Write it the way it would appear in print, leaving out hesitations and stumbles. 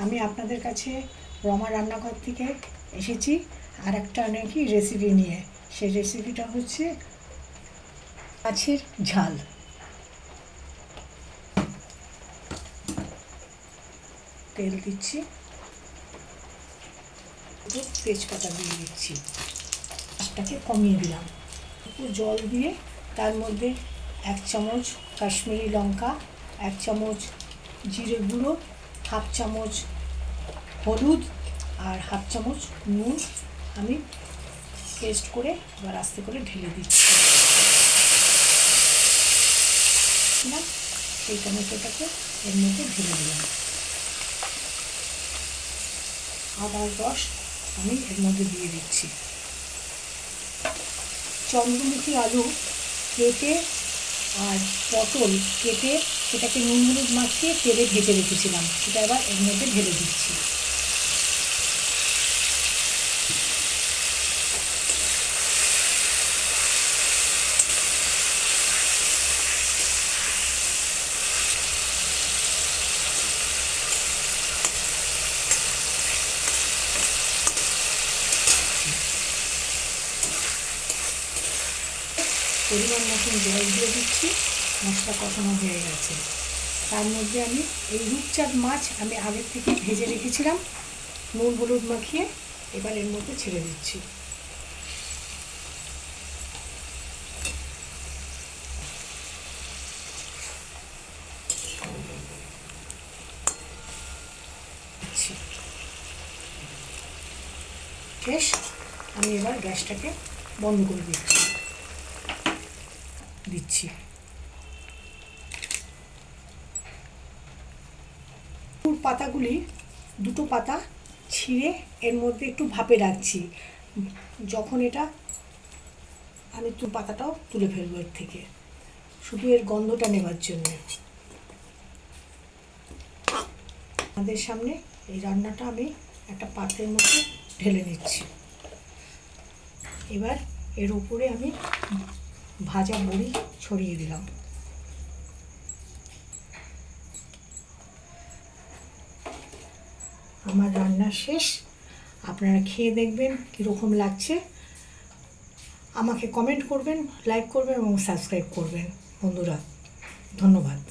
আমি আপনাদের কাছে রমা রান্নাঘর থেকে এসেছি আর একটা নাকি রেসিপি নিয়ে। সেই রেসিপিটা হচ্ছে মাছের ঝাল। তেল দিচ্ছি, তেজপাতা দিয়ে দিচ্ছি, মাছটাকে কমিয়ে দিলাম, একটু জল দিয়ে তার মধ্যে 1 চামচ কাশ্মীরি লঙ্কা, 1 চামচ জিরে গুঁড়ো, 1/2 চামচ হলুদ আর 1/2 চামচ নুন আমি পেস্ট করে এবার আস্তে করে ঢেলে দিচ্ছি। সেই টমেটোটাকে এর মধ্যে ঢেলে দিলাম। আদার রস আমি এর মধ্যে দিয়ে দিচ্ছি। চন্দ্রমুখী আলু কেটে আর পটল কেটে সেটাকে নুন হলুদ মাখিয়ে তেলে ভেজে রেখেছিলাম, সেটা এবার এর মধ্যে ঢেলে দিচ্ছি। পরিমাণ মতন জল দিয়ে দিচ্ছি। মশলা কষানো হয়ে গেছে। তার মধ্যে আমি এই রূপচাঁদ মাছ আমি আগের থেকে ভেজে রেখেছিলাম নুন হলুদ মাখিয়ে, এবার এর মধ্যে ছেড়ে দিচ্ছি। শেষ, আমি এবার গ্যাসটাকে বন্ধ করে দিচ্ছি। পাতাগুলি দুটো পাতা ছিঁড়ে এর মধ্যে একটু ভাপে রাখছি। যখন এটা আমি পাতাটাও তুলে ফেলবো এর থেকে, শুধু এর গন্ধটা নেবার জন্য। আমাদের সামনে এই রান্নাটা আমি একটা পাত্রের মধ্যে ঢেলে নিচ্ছি। এবার এর উপরে আমি ভাজা বড়ি ছড়িয়ে দিলাম। আমার রান্না শেষ। আপনারা খেয়ে দেখবেন কীরকম লাগছে। আমাকে কমেন্ট করবেন, লাইক করবেন এবং সাবস্ক্রাইব করবেন। বন্ধুরা, ধন্যবাদ।